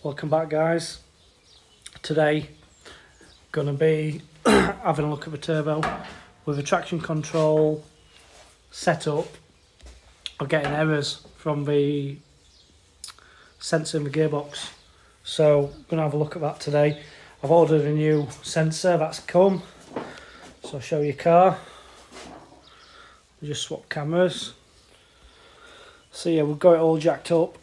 Welcome back, guys. Today gonna be having a look at the turbo with a traction control setup. I'm getting errors from the sensor in the gearbox, so I'm gonna have a look at that today. I've ordered a new sensor that's come, so I'll show you car. We just swap cameras. So yeah, we've got it all jacked up.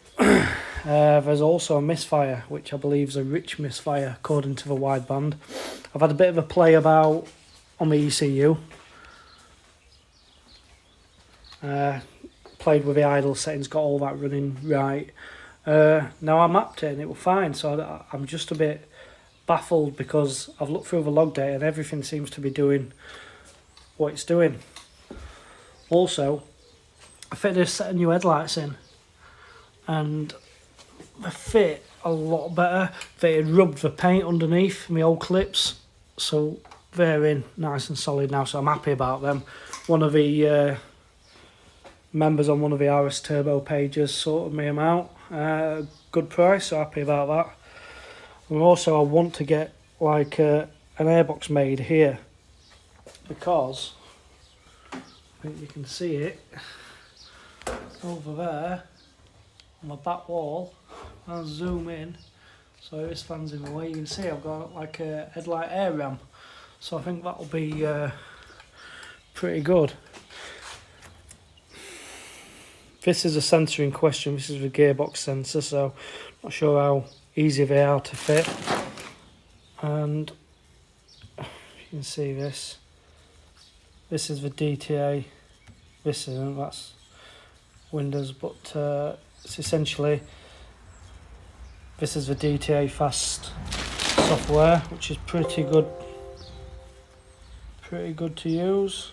There's also a misfire, which I believe is a rich misfire according to the wideband. I've had a bit of a play about on the ECU. Played with the idle settings, got all that running right. Now I mapped it and it was fine, so I'm just a bit baffled because I've looked through the log data and everything seems to be doing what it's doing. Also, I fitted a set of new headlights in and they fit a lot better. They had rubbed the paint underneath my old clips, so they're in nice and solid now, so I'm happy about them. One of the members on one of the RS Turbo pages sorted me them out. Good price, so happy about that. And also I want to get like an airbox made here, because I think you can see it over there on the back wall. I'll zoom in so this fan's in the way. You can see I've got like a headlight air ram, so I think that'll be pretty good. This is a sensor in question. This is the gearbox sensor, so not sure how easy they are to fit. And you can see this is the DTA. This isn't, that's Windows, but it's essentially, this is the DTA fast software, which is pretty good to use.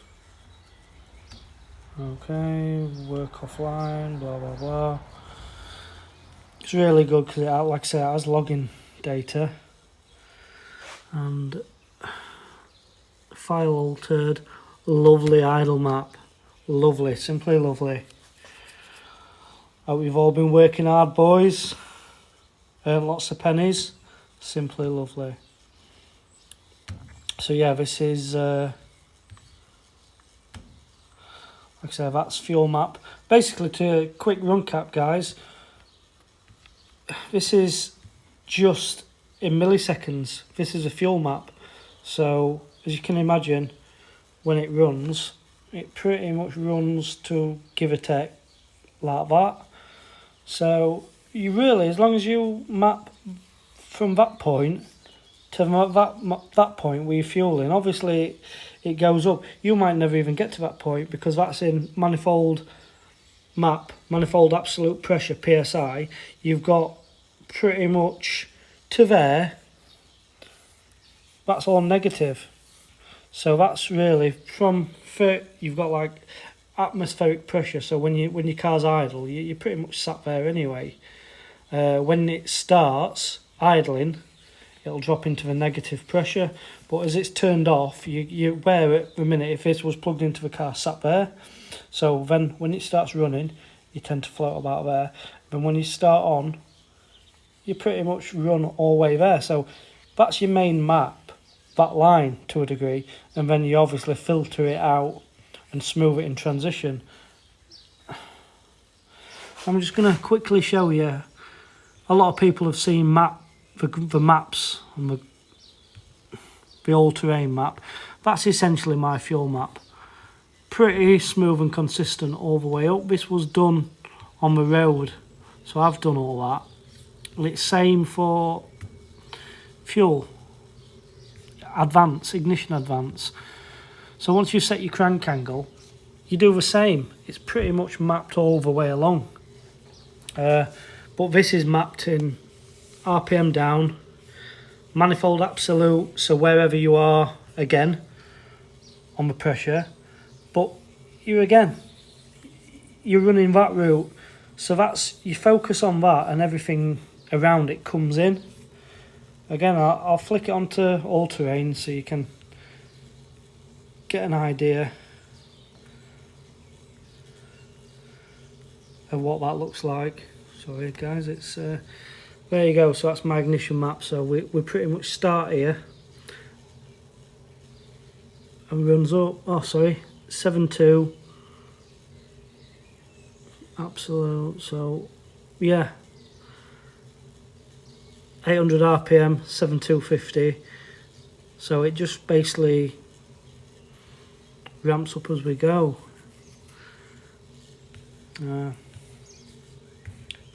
Okay, work offline, blah blah blah. It's really good because it, like I say, it has logging data. And file altered, lovely idle map, lovely, simply lovely. We've all been working hard, boys. Earn lots of pennies, simply lovely. So yeah, this is like I said, that's fuel map. Basically, to quick run cap, guys, this is just in milliseconds. This is a fuel map, so as you can imagine, when it runs, it pretty much runs to give or take like that. So you really, as long as you map from that point to that point where you're fueling, obviously it goes up. You might never even get to that point because that's in manifold map, manifold absolute pressure, PSI. You've got pretty much to there, that's all negative. So that's really from, you've got like atmospheric pressure, so when your car's idle, you're pretty much sat there anyway. When it starts idling, it'll drop into the negative pressure, but as it's turned off, you wear it the minute. If this was plugged into the car, sat there, so then when it starts running, you tend to float about there. Then when you start on, you pretty much run all the way there. So that's your main map, that line to a degree, and then you obviously filter it out and smooth it in transition. I'm just going to quickly show you. A lot of people have seen the maps on the all-terrain map. That's essentially my fuel map. Pretty smooth and consistent all the way up. This was done on the road, so I've done all that. And it's same for fuel advance, ignition advance. So once you set your crank angle, you do the same. It's pretty much mapped all the way along. But this is mapped in RPM down, manifold absolute, so wherever you are again on the pressure, but you're running that route, so that's, you focus on that and everything around it comes in. Again, I'll flick it onto all terrain so you can get an idea of what that looks like. Sorry guys, it's there you go. So that's my ignition map. So we pretty much start here and runs up. Oh, sorry, 7.2 absolute. So yeah, 800 RPM, 7.250. So it just basically ramps up as we go.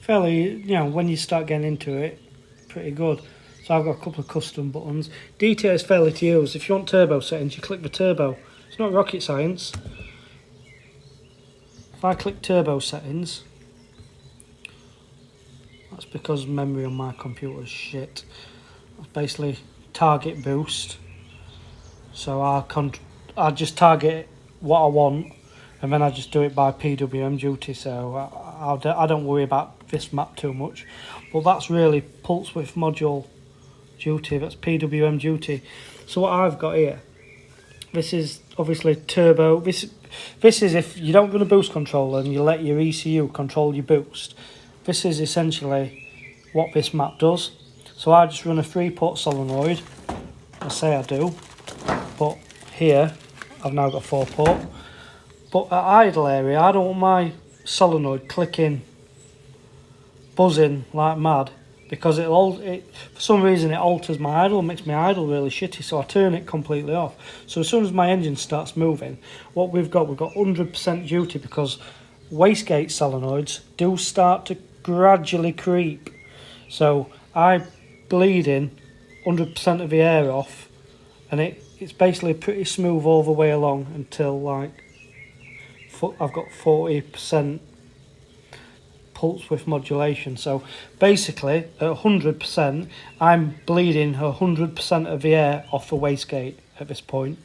Fairly, you know, when you start getting into it, pretty good. So I've got a couple of custom buttons. DTA is fairly to use. If you want turbo settings, you click the turbo. It's not rocket science. If I click turbo settings, that's because memory on my computer is shit. That's basically target boost. So I just target what I want, and then I just do it by PWM duty. So I don't worry about this map too much. But that's really pulse width module duty. That's PWM duty. So what I've got here, this is obviously turbo. This is if you don't run a boost controller and you let your ECU control your boost. This is essentially what this map does. So I just run a 3-port solenoid. I say I do, but here I've now got 4-port. But at idle area, I don't want my solenoid clicking, buzzing like mad, because for some reason it alters my idle, makes my idle really shitty, so I turn it completely off. So as soon as my engine starts moving, what we've got 100% duty, because wastegate solenoids do start to gradually creep. So I bleed in 100% of the air off, and it's basically pretty smooth all the way along until like I've got 40% pulse width modulation. So basically at 100% I'm bleeding 100% of the air off the wastegate at this point.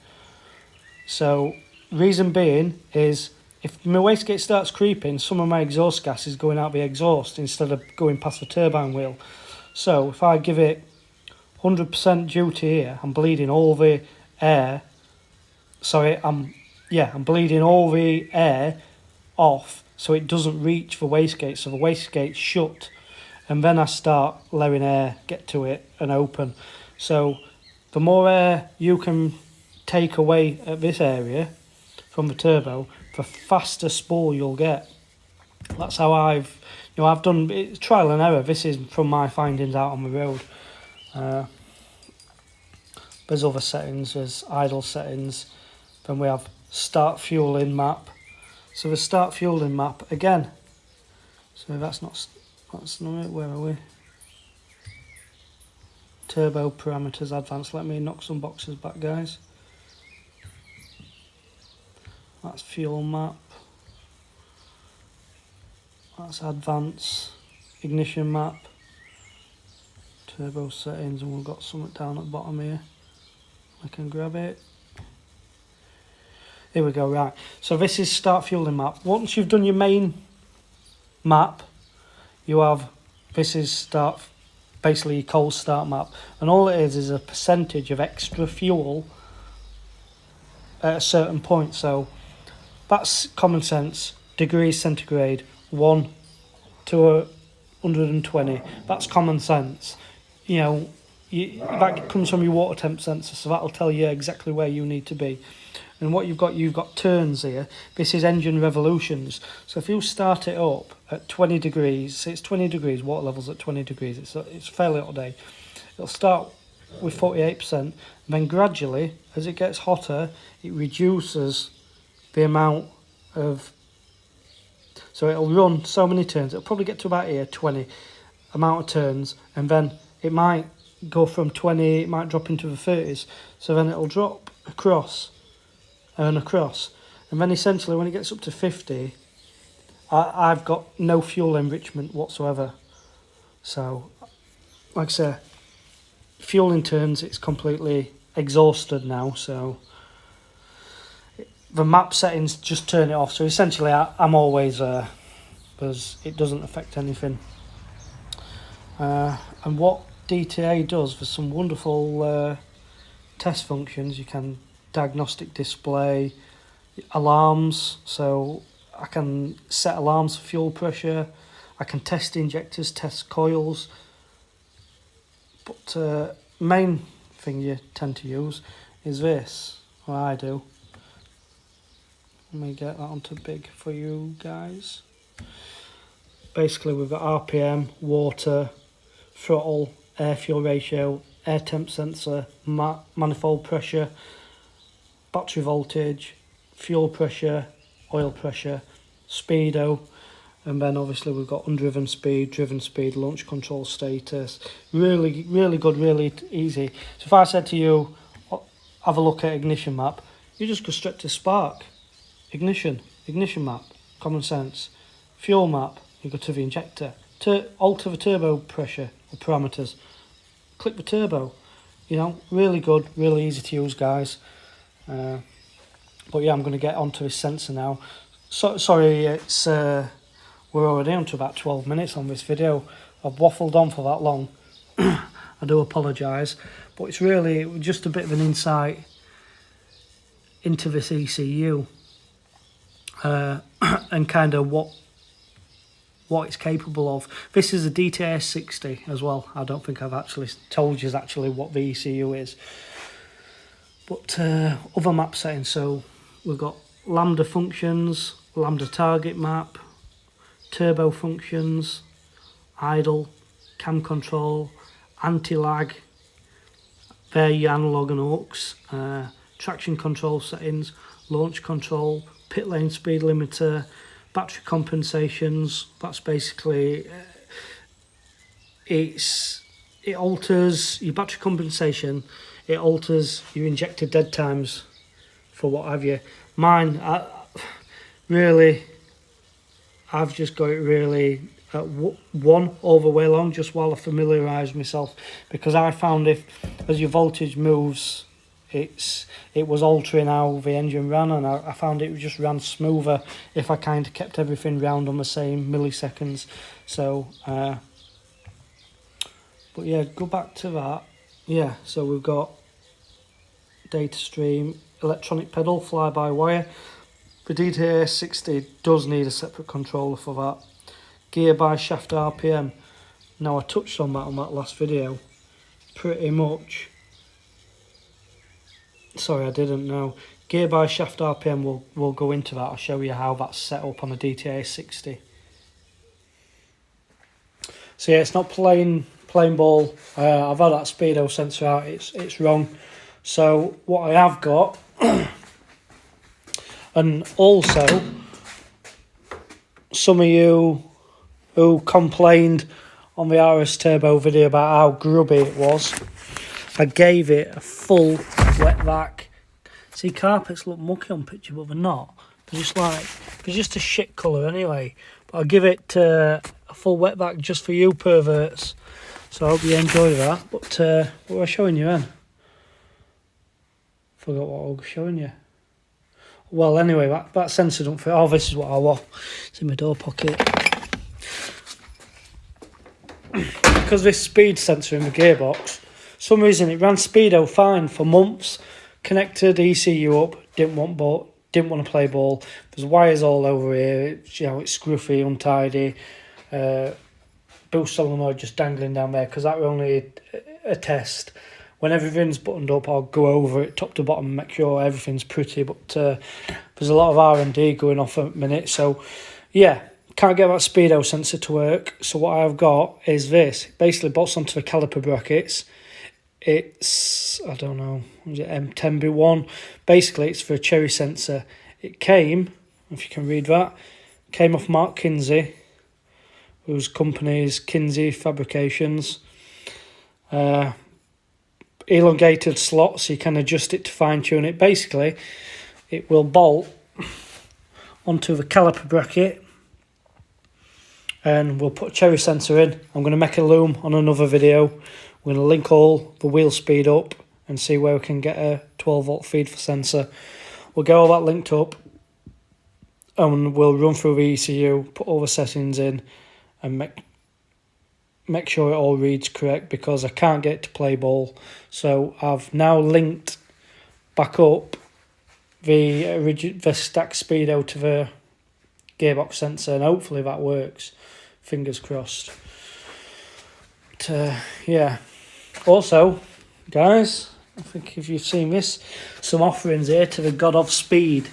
So reason being is if my wastegate starts creeping, some of my exhaust gas is going out the exhaust instead of going past the turbine wheel. So if I give it 100% duty here, I'm bleeding all the air. Sorry, I'm bleeding all the air off, so it doesn't reach the wastegate. So the wastegate's shut, and then I start letting air get to it and open. So the more air you can take away at this area from the turbo, the faster spool you'll get. That's how I've done it, trial and error. This is from my findings out on the road. There's other settings, there's idle settings, then we have start fueling map. So the start fueling map again, so that's not it, where are we? Turbo parameters advanced. Let me knock some boxes back, guys. That's fuel map, that's advanced, ignition map, turbo settings, and we've got something down at the bottom here. I can grab it. Here we go, right. So this is start fueling map. Once you've done your main map, this is basically your cold start map. And all it is a percentage of extra fuel at a certain point. So that's common sense. Degrees centigrade, 1 to 120. That's common sense. You know, that comes from your water temp sensor, so that'll tell you exactly where you need to be. And what you've got turns here. This is engine revolutions. So if you start it up at 20 degrees, say it's 20 degrees, water level's at 20 degrees, it's fairly hot day. It'll start with 48%, and then gradually, as it gets hotter, it reduces the amount of, so it'll run so many turns, it'll probably get to about here, 20 amount of turns, and then it might go from 20, it might drop into the 30s, so then it'll drop across, and then essentially when it gets up to 50, I've got no fuel enrichment whatsoever. So like I say, fueling turns, it's completely exhausted now, so the map settings just turn it off. So essentially I'm always there because it doesn't affect anything. And what DTA does, for some wonderful test functions, you can diagnostic display, alarms, so I can set alarms for fuel pressure, I can test injectors, test coils, But main thing you tend to use is this, or I do. Let me get that onto big for you guys. Basically we've got RPM, water, throttle, air fuel ratio, air temp sensor, manifold pressure, battery voltage, fuel pressure, oil pressure, speedo, and then obviously we've got undriven speed, driven speed, launch control status. Really good, really easy. So if I said to you, have a look at ignition map, you just go straight to spark, ignition map, common sense. Fuel map, you go to the injector, alter the turbo pressure or parameters, click the turbo. You know, really good, really easy to use, guys. But yeah, I'm going to get onto this sensor now. Sorry, it's we're already on to about 12 minutes on this video. I've waffled on for that long. I do apologise, but it's really just a bit of an insight into this ECU and kind of what it's capable of. This is a DTA S60 as well. I don't think I've actually told you actually what the ECU is. But other map settings, so we've got lambda functions, lambda target map, turbo functions, idle, cam control, anti-lag, there your analog and aux, traction control settings, launch control, pit lane speed limiter, battery compensations. That's basically it alters your battery compensation, it alters your injector dead times for what have you. Mine, I've just got it really at one over way long, just while I familiarise myself, because I found if as your voltage moves, it was altering how the engine ran, and I found it just ran smoother if I kind of kept everything round on the same milliseconds. So but yeah, go back to that. Yeah, so we've got data stream, electronic pedal, fly-by-wire. The DTA S60 does need a separate controller for that. Gear by shaft RPM. Now I touched on that last video. Pretty much. Sorry, I didn't know. Gear by shaft RPM, we'll go into that. I'll show you how that's set up on a DTA S60. So yeah, it's not plain ball. I've had that speedo sensor out. It's wrong. So what I have got, and also some of you who complained on the RS Turbo video about how grubby it was, I gave it a full wet vac. See, carpets look mucky on picture, but they're not. They're just a shit colour anyway. But I'll give it a full wet vac just for you perverts. So I hope you enjoy that. But what was I showing you then? Forgot what I was showing you. Well, anyway, that sensor don't fit. Oh, this is what I want. It's in my door pocket. Because this speed sensor in the gearbox, for some reason it ran speedo fine for months. Connected ECU up, didn't want to play ball. There's wires all over here. It's scruffy, untidy. Boost solenoid just dangling down there, because that was only a test. When everything's buttoned up, I'll go over it top to bottom, make sure everything's pretty. But there's a lot of R&D going off at the minute. So, yeah, can't get that speedo sensor to work. So what I've got is this. It basically bolts onto the caliper brackets. It's, I don't know, is it M10B1? Basically, it's for a cherry sensor. It came, if you can read that, came off Mark Kinsey, whose company is Kinsey Fabrications. Elongated slot, so you can adjust it to fine tune it. Basically, it will bolt onto the caliper bracket, and we'll put a cherry sensor in. I'm going to make a loom on another video. We're going to link all the wheel speed up and see where we can get a 12 volt feed for sensor. We'll get all that linked up, and we'll run through the ECU, put all the settings in, and make sure it all reads correct, because I can't get it to play ball. So I've now linked back up the stack speedo to the gearbox sensor, and hopefully that works. Fingers crossed. But, yeah, Also, guys, I think if you've seen this, some offerings here to the God of Speed.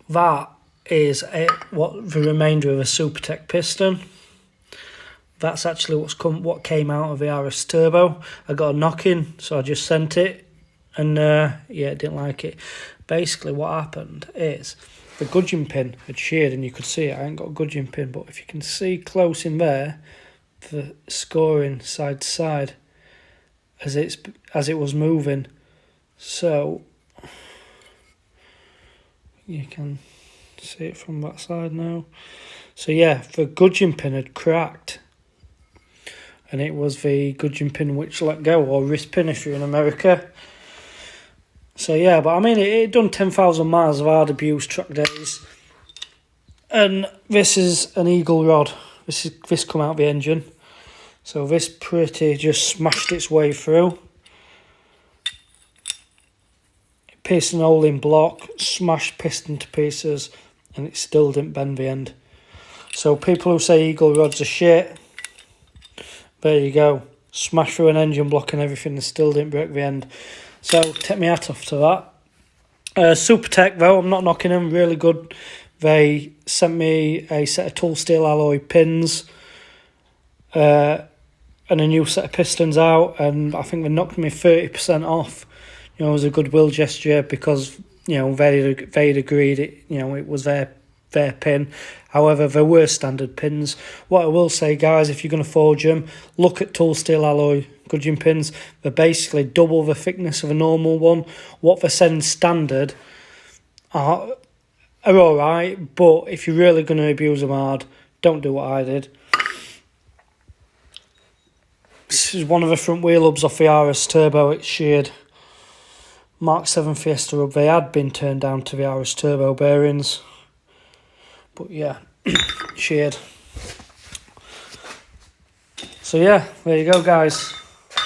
That is what the remainder of a Supertech piston. That's actually what came out of the RS Turbo. I got a knock-in, so I just sent it, and yeah, didn't like it. Basically, what happened is the gudgeon pin had sheared, and you could see it. I ain't got a gudgeon pin, but if you can see close in there, the scoring side to side as it was moving. So you can see it from that side now. So yeah, the gudgeon pin had cracked, and it was the gudgeon pin which let go, or wrist pin if you're in America. So yeah, but I mean, it done 10,000 miles of hard abuse track days, and this is an eagle rod. This come out the engine, so this pretty just smashed its way through. Piston hole in block, smashed piston to pieces, and it still didn't bend the end. So people who say eagle rods are shit, there you go. Smashed through an engine block and everything and still didn't break the end. So take my hat off to that. Supertech though, I'm not knocking them, really good. They sent me a set of tool steel alloy pins and a new set of pistons out, and I think they knocked me 30% off. You know, it was a goodwill gesture because, you know, they'd agreed it, you know, it was their pin. However, there were standard pins. What I will say, guys, if you're going to forge them, look at tool steel alloy gudgeon pins. They're basically double the thickness of a normal one. What they send standard are alright, but if you're really going to abuse them hard, don't do what I did. This is one of the front wheel hubs off the RS Turbo. It's sheared. Mark 7 Fiesta hub. They had been turned down to the RS Turbo bearings, but yeah, sheared. So yeah, there you go, guys.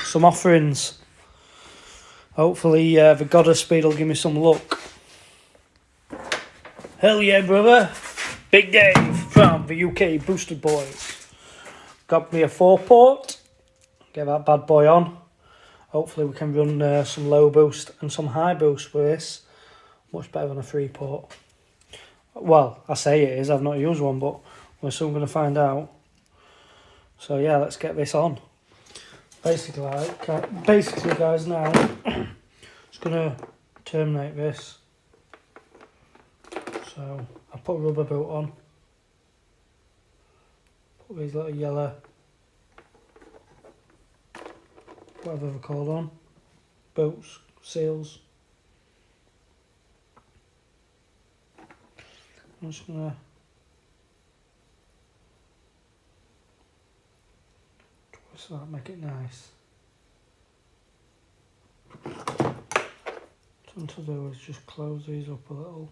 Some offerings. Hopefully the God of Speed will give me some luck. Hell yeah, brother. Big Dave from the UK Boosted Boys. Got me a 4-port. Get that bad boy on. Hopefully we can run some low boost and some high boost with this. Much better than a 3-port. Well, I say it is. I've not used one, but we're soon going to find out. So yeah, let's get this on. Basically, guys, now just going to terminate this. So I put a rubber boot on. Put these little yellow, whatever they're called, on. Boots, seals. I'm just going to twist that, make it nice. What to do is just close these up a little.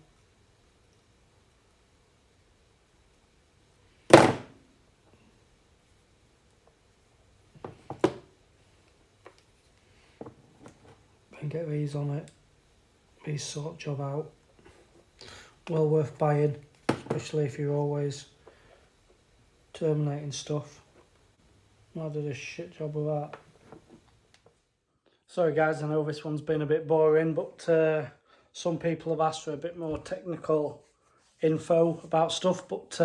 And get these on it. These sort job out. Well worth buying, especially if you're always terminating stuff. I did a shit job of that. Sorry guys, I know this one's been a bit boring, but some people have asked for a bit more technical info about stuff, but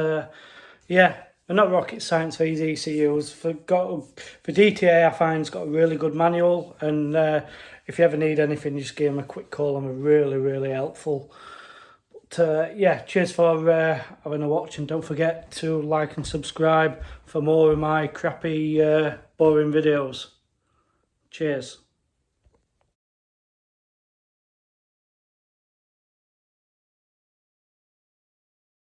yeah, they're not rocket science, these ECUs. For DTA, I find it's got a really good manual, and if you ever need anything, just give them a quick call. I'm really helpful. But yeah, cheers for having a watch, and don't forget to like and subscribe for more of my crappy, boring videos. Cheers.